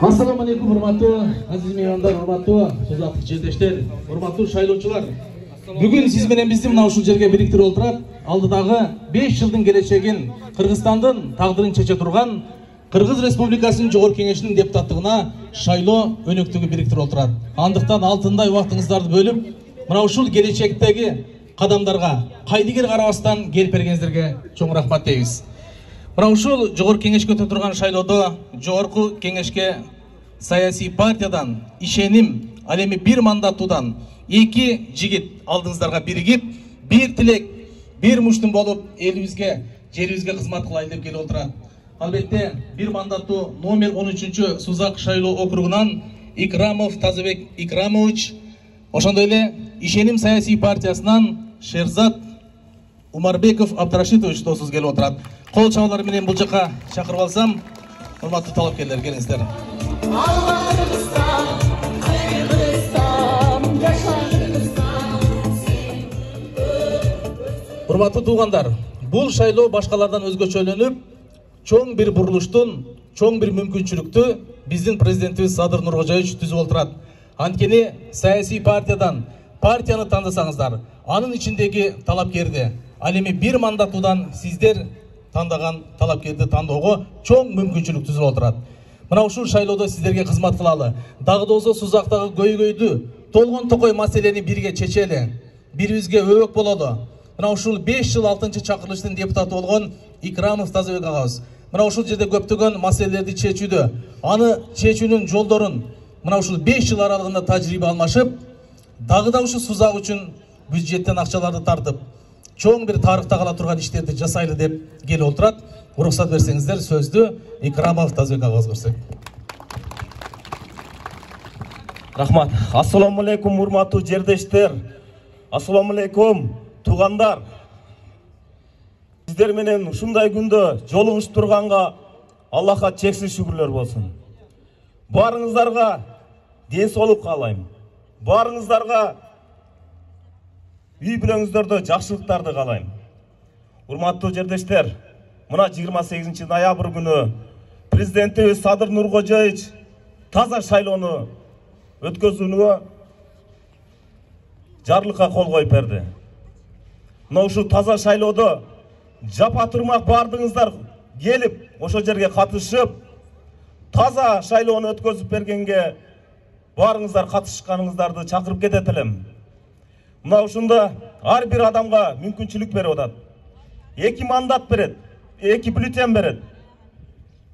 Assalamu alaikum hurmatlı aziz mehmanдар, hurmatlı sozаттык жердештер, hurmatlı шайлоочулар. Бүгүн сиз менен бизди мына ушул жерге бириктирип отурат. Алдыдагы 5 жылдын келечегин, Кыргызстандын тагдырын чече турган Кыргыз Республикасынын Жогорку Кеңешинин депутаттыгына шайлоо өнөктүгү бириктирип отурат. Андыктан алтындай убактыңыздарды бөлүп, мына ушул келечектеги кадамдарга кайдыгер карабастан келип бергениңиздерге чоң рахмат дейбиз. Мына ушул Жогорку Кеңешке өтө турган шайлоодо Жогорку Кеңешке саясий партиядан ишеним, ал эми бир мандаттуудан 2 жигит алдыңыздарга биригип, бир тилек, бир муштун болуп элибизге, жерибизге кызмат кылайлы деп келип отурат. Албетте бир мандаттуу номер 13 Сузак шайлоо округунан Икрамов Тазабек Икрамович, ошондой эле ишеним саясий партиясынан Шерзат Умарбеков Абдрашитович досуз келип отурат. Кол чабуулар менен бул жака чакырып алсам, урматтуу талапкерлер, келиңиздер. Урматтуу туугандар, бул шайлоо башкалардан өзгөчөлөнүп, чоң бир бурулуштун, чоң бир мүмкүнчүлүктү биздин президентибиз Садыр Нуркожоевич түзүп отурат. Анткени саясий партиядан партияны тандасаңыздар, анын ичиндеги талапкерди, ал эми бир мандаттуудан сиздер тандаган талапкерди тандоого чоң мүмкүнчүлүк түзүп отурат. Мына ушул шайлоодо сиздерге кызмат кылалы. Дагы да болсо Сузактагы көйгөйдү, толгон токой маселени бирге чечели, бирибизге өбөк бололу. Мына ушул 5 жыл 6-чакырылыштын депутаты болгон Икрамов Тазабек агабыз мына ушул жерде көптөгөн маселелерди чечүүдө, аны чечүүнүн жолдорун мына ушул 5 жыл аралыгында тажрыйба алмашып, дагы да ушул Сузак үчүн бюджеттен акчаларды тартып, чоң бир тарыхта кала турган иштерди жасайлы деп келип отурат. Уруксат берсеңиздер, сөздү Икрамов Тазабек агабыз берсек. Рахмат. Ассаламу алейкум урматтуу жердештер. Ассаламу алейкум туугандар. Сиздер менен ушундай күндө жолугушуп турганга Аллахка чексиз шүгүрлөр болсун. Барыңыздарга ден соолук каалайм. Барыңыздарга үй бүлөңүздөрдө жакшылыктарды каалайм. Урматтуу жердештер, мына 28 ноябрь күнү президентибиз Садыр Нуркожоевич таза шайлоону өткөзүүгө жарлыкка кол коюп берди. Мына ушул таза шайлоодо жапа турмак бардыңыздар келип, ошол жерге катышып, таза шайлоону өткөзүп бергенге барыңыздар катышканыңыздарды чакырып кетет элем. Мына ушунда ар бир адамга мүмкүнчүлүк берип атат. 2 мандат берет, 2 бюллетень берет.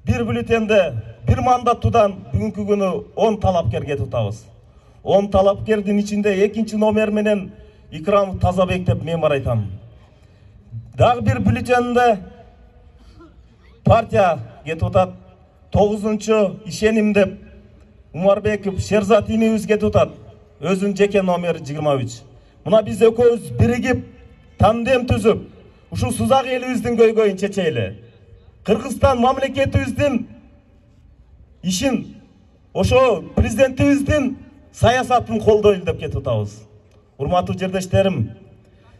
Бир бюллетенде бир мандаттуудан бүгүнкү күнү 10 талапкер кетип атабыз. 10 талапкердин ичинде 2 номер менен Икрамов Тазабек деп мен бар айтам. Дагы бир бюллетенде партия кетип атат. 9-чу ишеним деп Умарбеков Шерзат инибиз кетип атат. Өзүнүн жеке номери 23. Мына биз экөөбүз биригип, тандем түзүп, ушул Сузак элибиздин көйгөйүн чечели. Кыргызстан мамлекетибиздин ишин, ошо президентибиздин саясатын колдойлу деп кетип атабыз. урматтуу жердештерим,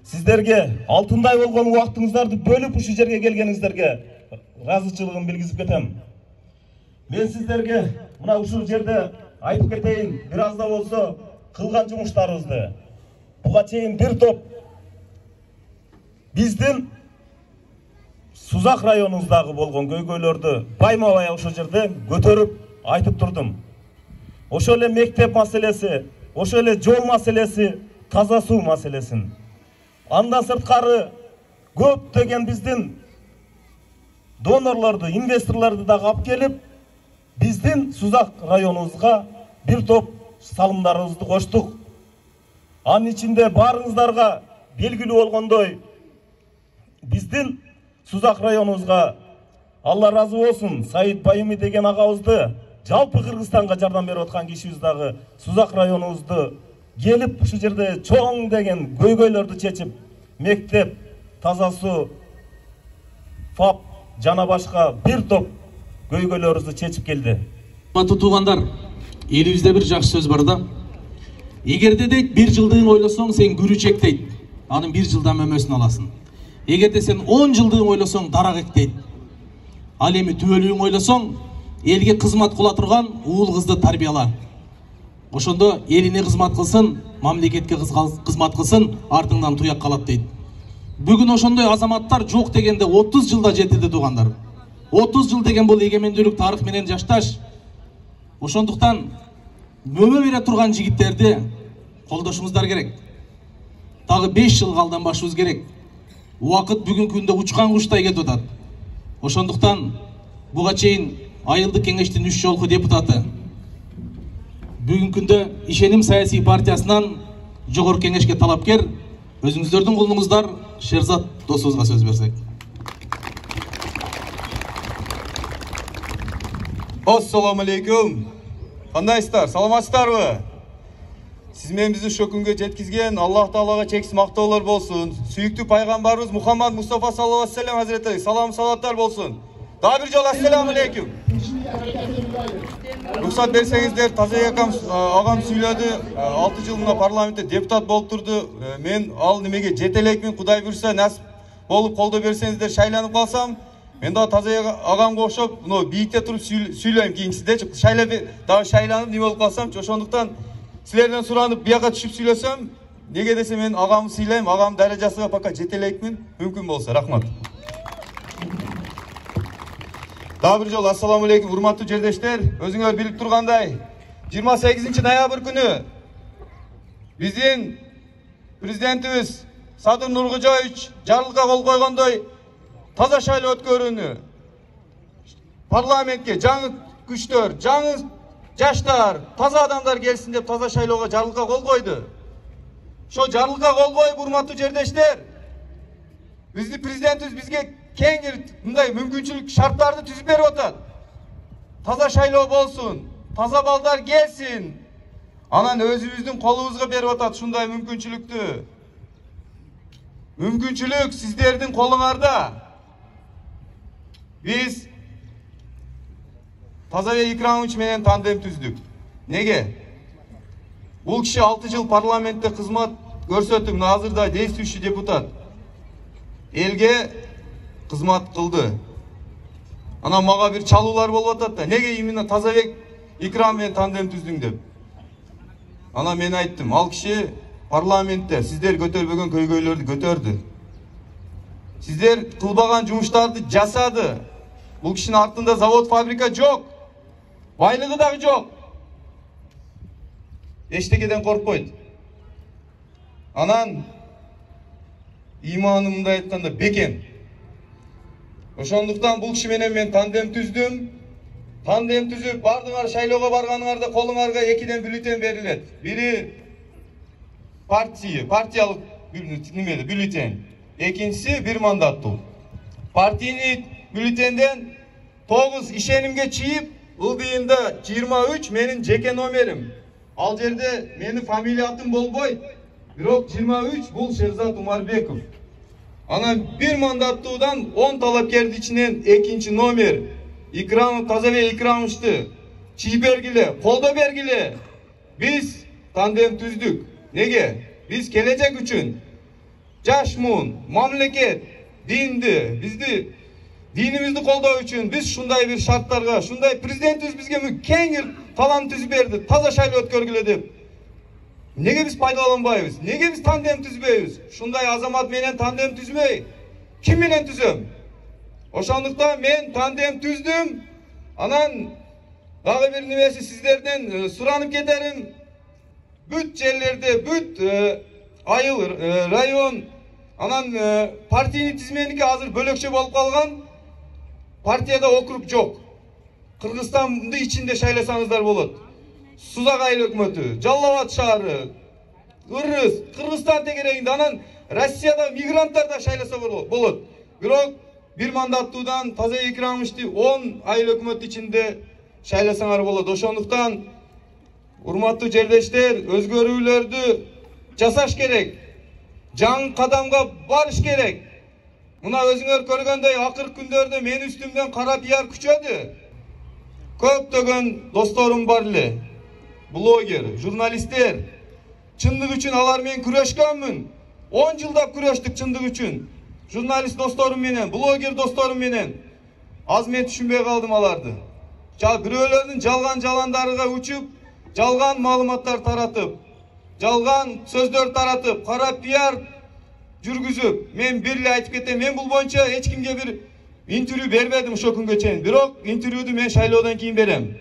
сиздерге алтындай болгон убактыңыздарды бөлүп ушул жерге келгениңиздерге ыраазычылыгымды билгизип кетем. Мен сиздерге мына ушул жерде айтып кетейин, бир аз да болсо кылган жумуштарыбызды. Буга чейин бир топ биздин Сузак районубуздагы болгон көйгөйлөрдү байма-бай ошол жерде көтөрүп айтып турдум. Ошол эле мектеп маселеси, ошол эле жол маселеси, таза суу маселесин. Андан сырткары көптөгөн биздин донорлорду, инвесторлорду дагы алып келип, биздин Сузак районубузга бир топ салымдарыбызды коштук. Анын ичинде баарыңыздарга белгилүү болгондой, биздин Сузак районубузга Алла разы болсун, Саид Байыми деген агабызды жалпы Кыргызстанга жардам берип аткан кишибиз дагы Сузак районубузду келип ушул жерде чоң деген көйгөйлөрдү чечип, мектеп, таза суу, ФАП жана башка бир топ көйгөйлөрүбүздү чечип келди. Урматтуу туугандар, элибизде бир жакшы сөз бар да. Эгерде дейт, бир жылдыгын ойлосоң, сен күрүчек дейт, анын бир жылда мөмөсүн аласың. Эгерде сен 10 жылдыгын ойлосоң, дарак эк дейт. Ал эми түбөлүгүн ойлосоң, элге кызмат кыла турган уул кызды тарбияла. Ошондо элине кызмат кылсын, мамлекетке кызмат кылсын, артыңдан туяк калат дейт. Бүгүн ошондой азаматтар жок дегенде 30 жылда жетилди туугандар. 30 жыл деген бул эгемендүүлүк тарых менен жашташ. Ошондуктан мөмө бере турган жигиттерди колдошуңуздар керек. Дагы 5 жыл калданбашыбыз керек. Убакыт бүгүнкү күндө учкан куштай кетип атат. Ошондуктан буга чейин айылдык кеңештин 3 жолку депутаты, бүгүнкү күндө Ишеним саясий партиясынан жогорку кеңешке талапкер, өзүңүздөрдүн кулуңуздар Шерзат досубузга сөз берсек. Ассаламу алейкум. Кандайсыздар? Саламатсыздарбы? Сиз менен бизди ушул күнгө жеткизген Аллах Таалага чексиз мактоолор болсун. Сүйүктүү пайгамбарыбыз Мухаммад Мустафа саллаллаху алейхи ва саллям Hazretleri салам салаттар болсун. Дагы бир жолу ассаламу алейкум. Рухсат берсеңиздер, Таза агам сүйлөдү. 6 жыл мына парламентте депутат болуп турду. Мен ал немеге жете элекмин, Кудай буйрса насип болуп колдоо берсеңиздер, шайланып калсам, мен дагы Таза агамга окшоп, мына бийикте туруп сүйлөйм кийинкисиде. Дагы шайланып неме болуп калсамчы, ошондуктан силерден суранып бияка түшүп сүйлөсөм, неге десе мен агамды сыйлайм, агам даражасына пока жете элекмин, мүмкүн болсо. Рахмат. Дагы бир жолу ассаламу алейкум, урматтуу жердештер. Өзүңөр билип тургандай, 28 ноябрь күнү биздин президентибиз Садыр Нуркожоевич жарлыкка кол койгондой таза шайлоо өткөрүүнү парламентке жаңы күчтөр, жаңы жаштар, таза адамдар келсин деп таза шайлоого жарлыкка кол койду. Ошо жарлыкка кол коюп, урматтуу жердештер, биздин президентибиз бизге кеңир мындай мүмкүнчүлүк шарттарды түзүп берип атат. Таза шайлоо болсун, таза балдар келсин. Анан өзүбүздүн колубузга берип атат ушундай мүмкүнчүлүктү. Мүмкүнчүлүк сиздердин колуңарда. Биз Тазабек Икрамович менен тандем түздүк. Неге? Бул киши 6 жыл парламентте кызмат көрсөтүп, азырда действующий депутат. Элге кызмат кылды. Анан мага бир чалуулар болуп атат да, неге именно Тазабек Икрам менен тандем түздүң деп. Анан мен айттым, ал киши парламентте сиздер көтөрбөгөн көйгөйлөрдү көтөрдү. Сиздер кылбаган жумуштарды жасады. Бул кишинин артында завод, фабрика жок. Байлыгы дагы жок. Эчтекеден коркпойт. Анан иманымды айтканда бекен. Ошондуктан бул киши менен мен тандем түздүм. Тандем түзүп, бардыңар шайлоого барганыңарда колуңарга 2ден бюллетень берилет. Бири партиялык бюллетень. Экинчиси бир мандаттуу. Партийный бюллетенден 9 ишенимге чийип, ылдыйында 23 менин жеке номерим. Ал жерде менин фамилия атым болбойт. Бирок 23 бул Шерзат Умарбеков. Анан бир мандаттуудан 10 талапкердин ичинен экинчи номер Икрамов Тазабек Икрамовичти чий бергиле, колдо бергиле. Биз тандем түздүк. Неге? Biz gelecek üçün жаш муун, мамлекет, динди, bizdi dinimizni qo'ldash uchun biz shunday bir shartlarga, shunday prezidentimiz bizga keng talant tuzib berdi, toza shayloo o'tkazgile deb. Nega biz foydalanmaymiz? Nega biz tandem tuzmaymiz? Shunday azamat menen tandem tuzmay. Kim menen tuzam? Oşanlıkta men tandem tüzdüm. Anan dagı bir nimesi sizlerden suranıp giderim. Büt yerlerde, büt ayıl, rayon, anan partinin tizmeniki hazır bölükçe bolup kalgan. Partiyada okrug yok. Kırgızstan'da içinde şaylasanızlar bolot. Suzak ayıl hükümeti, Jallavat şahırı, Kırgız, Kırgızstan tegereğinde anan Rusya'da migrantlar da şaylasa bolot. Bir mandatlıdan taza ikrammıştı 10 ayıl hükümet içinde şaylasanar bolot. Oşonluktan urmatlı cerdeşler, özgörülerdü jasaş gerek. Can kadamga barış gerek. Buna özüңөр körgөндөй akır kündörde men üstümden kara piyar küçödü. Köptөгөн dostlarım var ile. Blogger, jurnalistler. Çındık üçün alar men küreşkönmün. 10 yılda küreştik çındık üçün. Jurnalist dostlarım menen, blogger dostlarım menen. Az men düşünbey kaldım alardı. Biröөлөрдүн жалган жаландарыга uçup, жалган маалыматтар таратып, жалган сөздөр таратып, кара пиар жүргүзүp, men birle aytıp кетем, men бул боюнча эч кимге bir интервью бербедим ошо күнгө чейин. Бирок интервьюду мен шайлоодон кийин берем.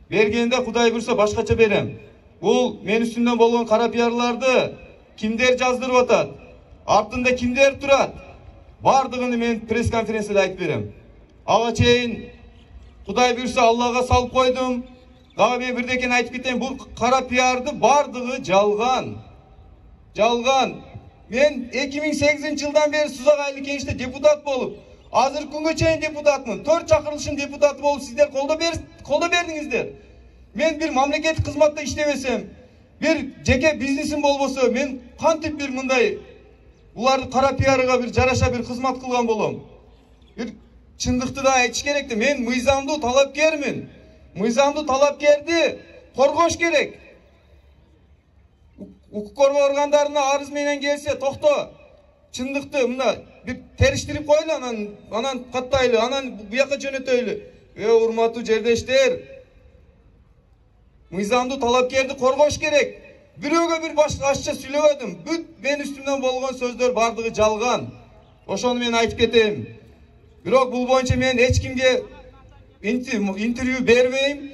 Бергенде Кудай буйрса башкача берем. Бул мен үстүмдөн болгон кара пиарларды кимдер жаздырып атат? Артында кимдер турат? Бардыгын мен пресс конференцияда айтып берем. Ага чейин Кудай буйрса Аллага салып койдум. Дагы мен бирдекен айтып кетем, бул кара пиарды бардыгы жалган. Жалган. Мен 2008 жылдан бeri Suzak Aylı Keniş'te депутат болуп, азыр күнгө чейин депутатмын. 4 чакырылышын депутаты болуп сиздер колдо бердиңиздер. Мен bir мамлекеттик кызматта иштебесем, bir жеке бизнесим болбосо, мен кантип bir мындай буларды кара пиарыга bir жараша bir кызмат кылган болом. Bir чындыкты да айтыш керекти. Мен мыйзамдуу талапкермин. Мыйзамдуу талапкерди коргош керек. Hukuk koruma organlarına arız menен gelse, tokto, çındıktı, bunda bir teriştirip koyla, anan kattaylı, anan bu yaka jönötöylü. Urmatlı cerdeşler, mıйзамдуу talapkerdi korgoş gerek. Biröөгө bir başça süйлöbödüm. Büt ben üstümden bolgon sözдөр bardığı жалган. Oşonu men aytıp keteyim. Birok bul boyunca men hiç kimge interview bermeyim.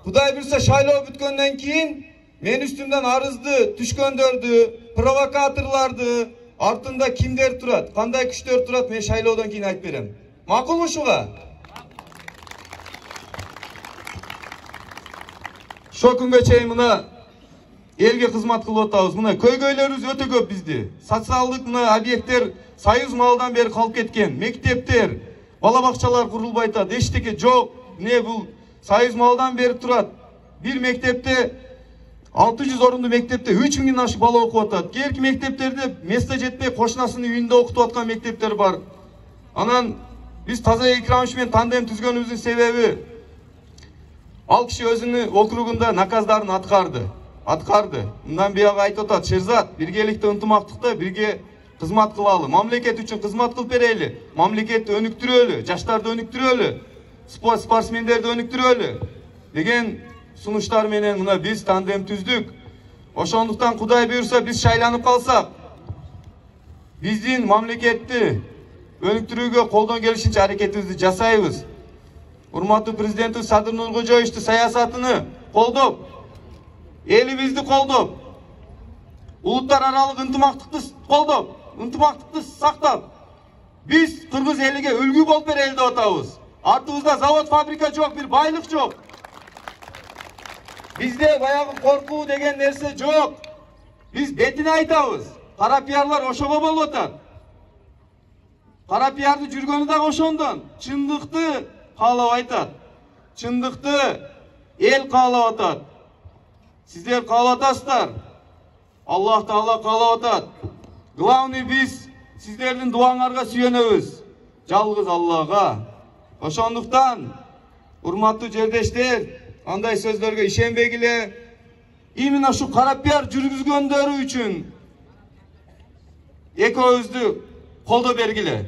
Kuday bilse şayloo bütkönden keyin men üstümden arızdı, tüşköndördü, provokatorlardı. Артында kimler turat, kanday күчтөр turat, men şayloodan keyin aytıp berem. Makul şuga? Şo күнгө чейин мына elge kızmat kılıp atабыз. Мына көйгөйлөрүбүз өтө көп bizdi. Социалдык мына объекттер Союз малдан бeri калып кеткен. Мектептер, бала бакчалар курулбай атат. Эчтеке жок. Ne bu Союз малдан beri турат. Bir mektepte 600 орунду мектепте 3000 ашык бала окуп атат. Кээки мектептерде место жетпей кошунасынын үйүндө окутуп аткан мектептер бар. Анан биз Таза Экрамович менен тандем түзгөнүбүздүн себеби ал киши өзүнүн округунда наказдарын аткарды. Мындан бияга айтып атат, Шерзат, биргеликте ынтымактыкта бирге кызмат кылалы. Мамлекет үчүн кызмат кылып берели. Мамлекетти өнүктүрөлү, жаштарды өнүктүрөлү, спортсмендерди өнүктүрөлү деген сунуштар менен мына биз тандем түздүк. Ошондуктан Кудай буйрса биз шайланып калсак, биздин мамлекетти өнүктүрүүгө колдон келишинче аракетибизди жасайбыз. Урматтуу президентибиз Садыр Нуркожоевичтин саясатыны колдоп, элибизди колдоп, улуттар аралык ынтымактыкты колдоп, ынтымактыкты сактап, биз кыргыз элиге үлгү болуп берели деп атабыз. Артыбызда завод, фабрика жок, bir байлык жок. Bizde баягы коркуу деген нерсе жок. Biz бетине айтабыз. Кара пиарлар ошого болуп атат. Кара пиарды жүргөнү да ошондон. Чындыкты каалап айтат. Чындыкты эл каалап атат. Сиздер каалап атасыздар. Аллах Таала каалап атат. Главный биз сиздердин дуаңарга сүйөнөбүз. Жалгыз Аллага. Ошондуктан урматтуу жердештер, андай сөздөргө ишенбегиле. именно şu kara piyar жүргүзгөндөрү үчүн экөөбүздү колдоо бергиле.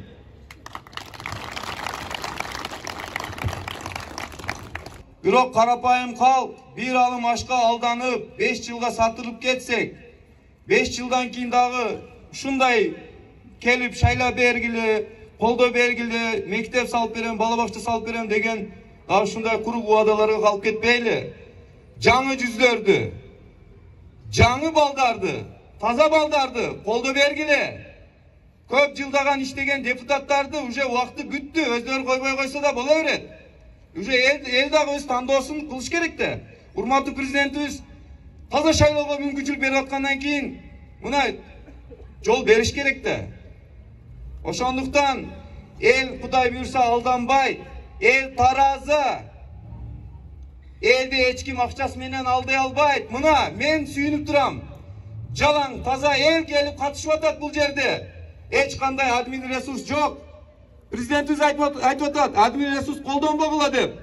Бирок карапайым калк bir алым ашка алданып 5 жылга сатылып кетсек, 5 жылдан кийин дагы ушундай келип шайла бергиле, колдоо бергиле, мектеп салып берем, бала бакча салып берем деген дагы ушундай курук убадаларга калып кетпейли. Жаңы жүздөрдү, жаңы балдарды, таза балдарды колдоо бергиле. Көп жылдаган иштеген депутаттарды уже убакыты бүттү, өздөрү койбой койсо да боло берет. Уже эл дагы өз тандоосун кылыш керек да. Урматтуу президентибиз таза шайлоого мүмкүнчүлүк берип аткандан кийин мына жол бериш керек да. Ошондуктан эл Кудай буйрса алданбайт, эл тараза. Элди эч ким акчасы менен алдай албайт. Мына мен сүйүнүп турам. Жалаң таза эл келип катышып атат бул жерде. Эч кандай админ ресурс жок. Президентибиз айтып атат, админ ресурс колдонбогула деп.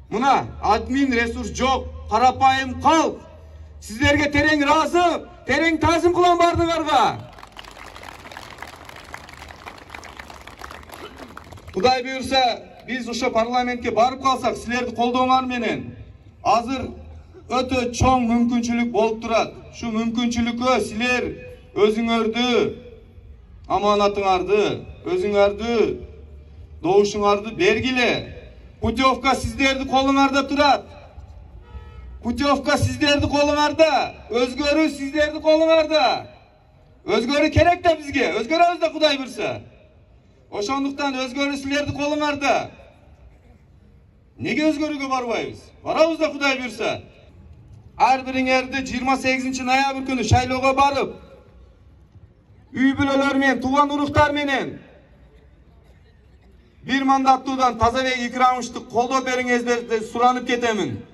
Мына админ ресурс жок, карапайым калк. Сиздерге терең ыраазы, терең таазим кылам бардыңарга. Кудай буйрса, биз ошо парламентке барып калсак, силерди колдооңар менен азыр өтө чоң мүмкүнчүлүк болуп турат. Шу мүмкүнчүлүккө силер өзүңөрдү, аманатыңарды, өзүңөрдү, добушуңарды бергиле. Путевка сиздерди колуңарда турат. Путевка сиздерди колуңарда, өзгөрүү сиздерди колуңарда. Өзгөрүү керек да бизге, өзгөрөбүз да Кудай буйрса. Ошондуктан өзгөрүү силерди колуңарда. Неге өзгөрүүгө барбайбыз? Барабыз да Кудай буйрса. Ар бириңерди 28 ноябрь күнү шайлоого барып, үй бүлөлөр менен, тууган уруктар менен бир мандаттуудан Тазабек Икрамовичти колдоо бериңиздерди суранып кетемин.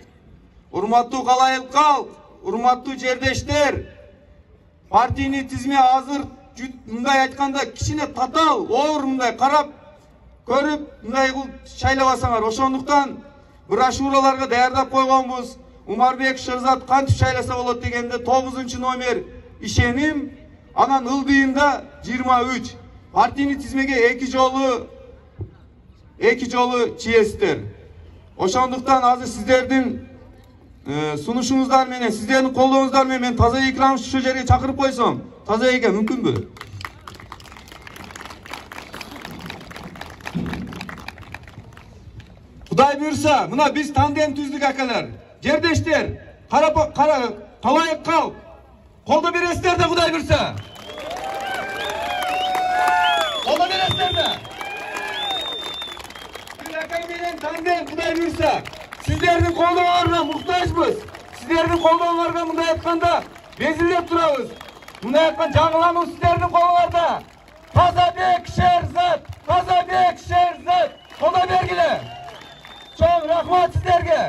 Урматтуу калайык калк, урматтуу жердештер, партийный тизме азыр мындай айтканда кичине татал, оор мындай карап көрүп мындай шайлабасаңар. Ошондуктан брошюраларга даярдап койгонбуз. Умарбек Шерзат кантип шайласа болот дегенде 9 номер ишеним, анан ылдыйында 23. Партийный тизмеге эки жолу чиесиздер. Ошондуктан азыр сиздердин сунушуңуздар менен, сиздердин колдооңуздар менен мен Тазабек Икрамовичти ушул жерге чакырып койсом, Тазабек эке мүмкүнбү? Кудай буйрса, мына биз тандем түздүк акалар. Жердештер, калайык калк, колдоо бересиздер да Кудай буйрса. Колдоо бересиздер да. Менен тандем Кудай буйрса, сиздердин колдооңарга муктажбыз. Сиздердин колдооңарга мындай айтканда безилдеп турабыз. Мындай айткан жаңылануу сиздердин колуңарда. Тазабек Шерзат, колдоо бергиле. Чоң рахмат сиздерге.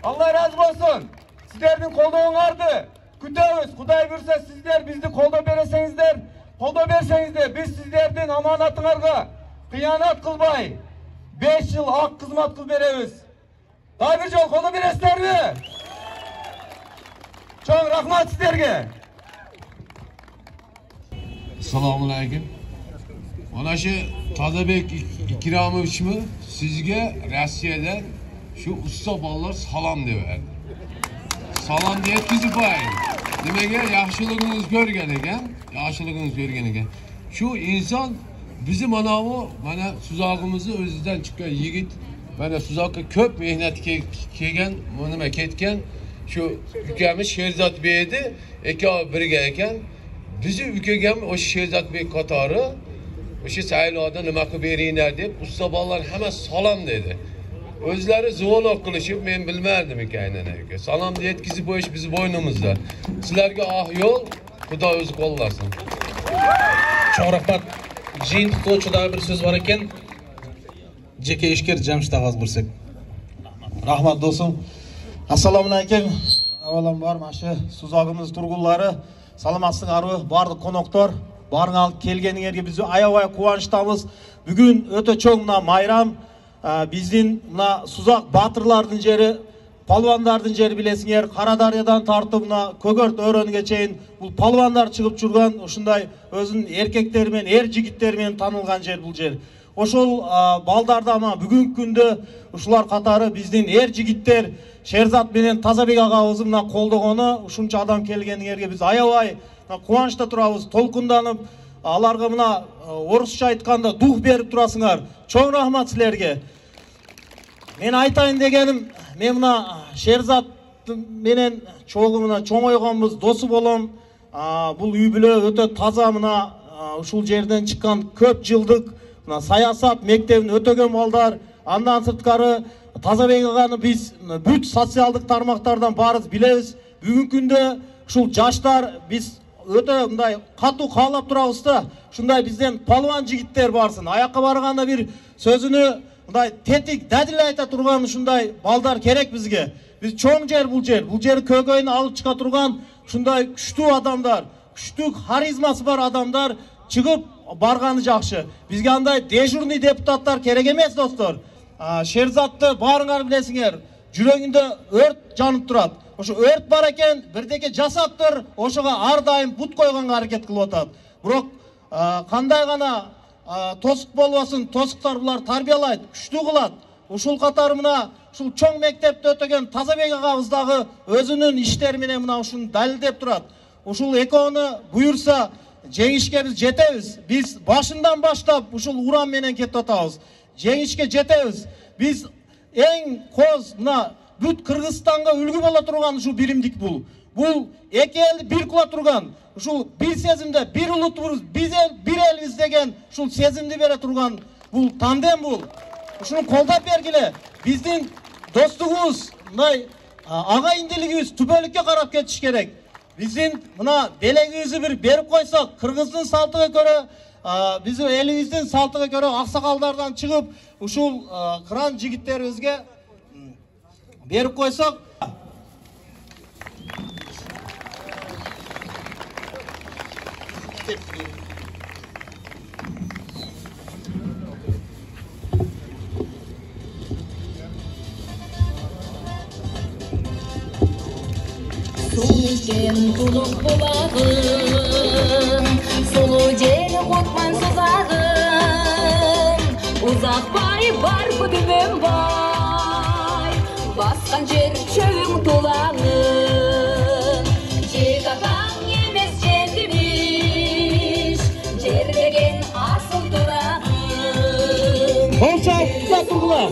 Алла разы болсун. Сиздердин колдооңарды күтөбүз. Кудай буйрса сиздер бизди колдоо берсеңиздер, биз сиздердин аманатыңарга кыянат кылбай 5 жыл ак кызмат кылып беребиз. Дагы бир жол колдоо бересиздерби? Чоң рахмат сиздерге. Assalomu alaykum. Mana shu Тазабек Икрамовичmi sizga Rossiyadan shu usta bolalar salom deberdi. Salom yetkizib qo'ying. Nimaga? Yaxshiligingiz ko'rgan ekan. Shu inson bizi mana suzog'imizni o'zidan chiqqan yigit, mana suzog'ga ko'p mehnat kelgan, nima ketgan shu ukamiz Sherzodbek edi, ikkovi birga ekan. Bizi ukaga o'sha Sherzodbek qatori o'sha saylovda nima qilib beringlar deb usta bolalar hamma salom dedi. O'zlari zuvoloq qilishib, men bilmadim ekan aka. Salomni yetkizib qo'yish bizi bo'ynimizda. Sizlarga yo'l, Xudo o'zi qo'llasin. Cho'ng rahmat. Jiyintiquvchida bir so'z bor ekan. Jeka ishkir Jamshid og'az bo'lsak. Rahmat do'stim. Assalomu alaykum. Avvalambor mana shu suzog'imiz turg'unlari, salomatsizlarmi? Bardıq qonoqlar, barыңар kelganingizga biz аябай quvonchdamiz. Bugun o'ta cho'ng bayram. Биздин мына сузак батырлардын жери palvandардын жери билесиңер, Карадарыядан тартып мына Көгөрт өрөөнүгө чейин бул палвандар чыгып жүргөн, ушундай өзүнүн эркектери менен, эр жигиттери менен таанылган жер бул жер. Ошол балдарда ама бүгүнкү күндө ушулар катары биздин эр жигиттер Шерзат менен Тазабек агабызды мына колдогону, ушунча адам келгениңерге биз аябай кубанычта турабыз, толкунданып, аларга мына орусча айтканда дух берип турасыңар. Чоң рахмат силерге. Мен айтайын дегеним, мен мына Шерзат менен чогумуна чоңойгонбуз, досу болом. Бул үй бүлө өтө таза, мына ушул жерден чыккан көп жылдык мына саясат мектебин өтөгөн балдар. Андан сырткары Тазабек аганы биз бүт социалдык тармактардан баарыбыз билебиз. Бүгүнкү күндө ушул жаштар биз өтө мындай катуу каалап турабыз да, ушундай бизден палван жигиттер барсын. Аякка барганда бир сөзүнө мындай тетик, дадил айта турган ушундай балдар керек бизге. Биз чоң жер бул жер. Бул жер көгөйүн алып чыга турган ушундай күчтүү адамдар, күчтүү харизмасы бар адамдар чыгып барганы жакшы. Бизге андай дежурный депутаттар керек эмес, достор. Шерзатты баарыңар билесиңер, жүрөгүндө өрт жанып турат. Ошо өрт бар экен, бирдеке жасаптыр, ошого ар дайым бут койгонго аракет кылып атат. Бирок кандай гана тосук болбосун, тосуктар булар тарбиялайт, күчтүү кылат. Ушул катары мына ушул чоң мектепти өтөгөн Тазабек агабыз дагы өзүнүн иштери менен мына ушуну далилдеп турат. Ушул экөөнү буюрса жеңишке биз жетебиз. Биз башынан баштап ушул уран менен кетип атабыз. Жеңишке жетебиз. Биз эң коз мына бүт Кыргызстанга үлгү боло турган ушул биримдик бул. Бул эки элди бир кыла турган, ушул бир сезимде бир улутбуз, биз эл бир элбиз деген ушул сезимди бере турган бул тандем бул. Ушуну колдоп бергиле. Биздин достугубуз, мындай агайындылыгыбыз түбөлүккө карап кетиш керек. Биздин мына белегибизди бир берип койсок, Кыргыздын салтыга көрө, биздин элибиздин салтыга көрө аксакалдардан чыгып, ушул кыран жигиттерибизге берип койсок, Сулучен тулук булагым, сулуу жел кутман сузагым, узатпай бар күдүмөм бай, баскан жер чөбүң тулаңым, жек атаң эмес жетимиш, жер деген асыл турагым. Болчакта тургула.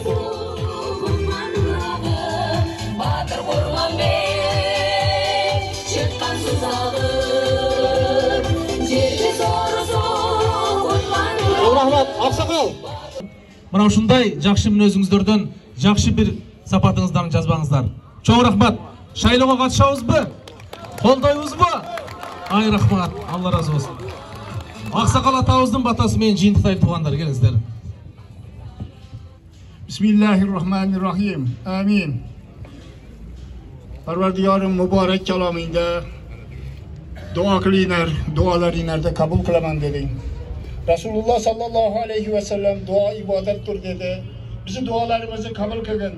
Батыр курман Рахмат, аксакал. Мына ушундай жакшы мүнөзүңүздөрдөн жакшы бир сапатыңыздан жазбаңыздар. Чоң рахмат. Шайлоого катышабызбы? Колдойбузбу? Ай рахмат. Алла разы болсун. Аксакал атабыздын батасы менен жыйынтыктайлы туугандар, келиңиздер. Bismillahirrahmanirrahim. Amin. Parvardigorim muborak kalomingda duo qilinglar, duolaringlarni qabul qilaman deding. Rasululloh sallallohu alayhi va sallam duo ibodatdir dedi. Bizi duolarimizni qabul qilgin.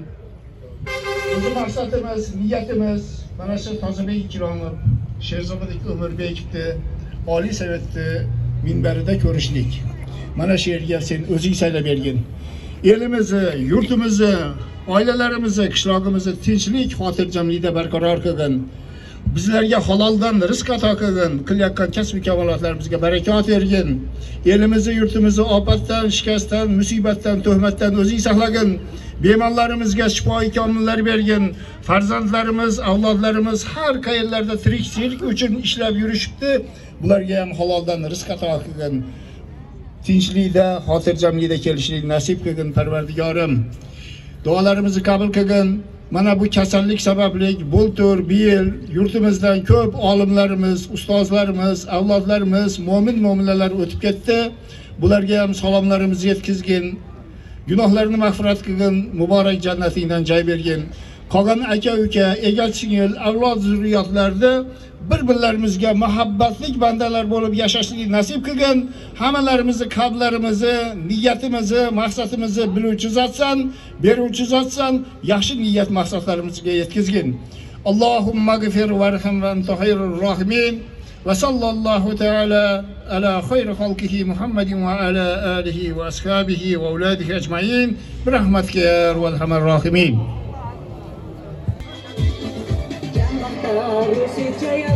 Bizim maqsadimiz, niyatimiz mana shu Tozabek ikromi, Sherzodbek O'mirbekni Oliy Sovetni minbarida ko'rishlik. Mana shu yerga sen o'zing saylab bergin. Elimizni, yurtimizni, oilalarimizni, qishlog'imizni tinchlik, xotirjamlikda barqaror qilgin. Bizlarga haloldan rizq ato qilgin, qilayotgan kasb kamolotlarimizga barakot bergin. Elimizni, yurtimizni ofatdan, shikastdan, musibatdan, tuhmatdan o'zing saqlagin. Bemorlarimizga shifoi komillar bergin. Farzandlarimiz, avlodlarimiz har qayerlarda tirikchilik uchun ishlab yurishibdi. Bularga ham haloldan rizq ato qilgin. Tinchlikda, xotirjamlikda kelishlik nasib qilgin Parvardigorim. Duolarimizni qabul qilgin. Mana bu kasallik sababli bultur bir yil yurtimizdan ko'p olimlarimiz, ustozlarimiz, avlodlarimiz, mo'min-mo'minalar o'tib ketdi. Bularga ham salomlarimizni yetkazgin. Gunohlarini mag'firat qilgin, muborak jannatingdan joy bergin. qolgan aka uka, egal singil, avlod zurriyotlarda bir-birlarimizga muhabbatlik bandalar bo'lib yashashlik nasib qilgan. Hammalarimizni qalblarimizni, niyatimizni, maqsadimizni biluvchi zotsan, beruvchi zotsan, yaxshi niyat maqsadlarimizga yetkazgin. Allohumma g'fir varham va anta xayrur rohimin. Ve sallallahu teala ala khayri halkihi Muhammedin ve ala alihi ve ashabihi ve evladihi ecmaîn bi rahmetike ya erhamar rahimin. Jangan taruh si jaya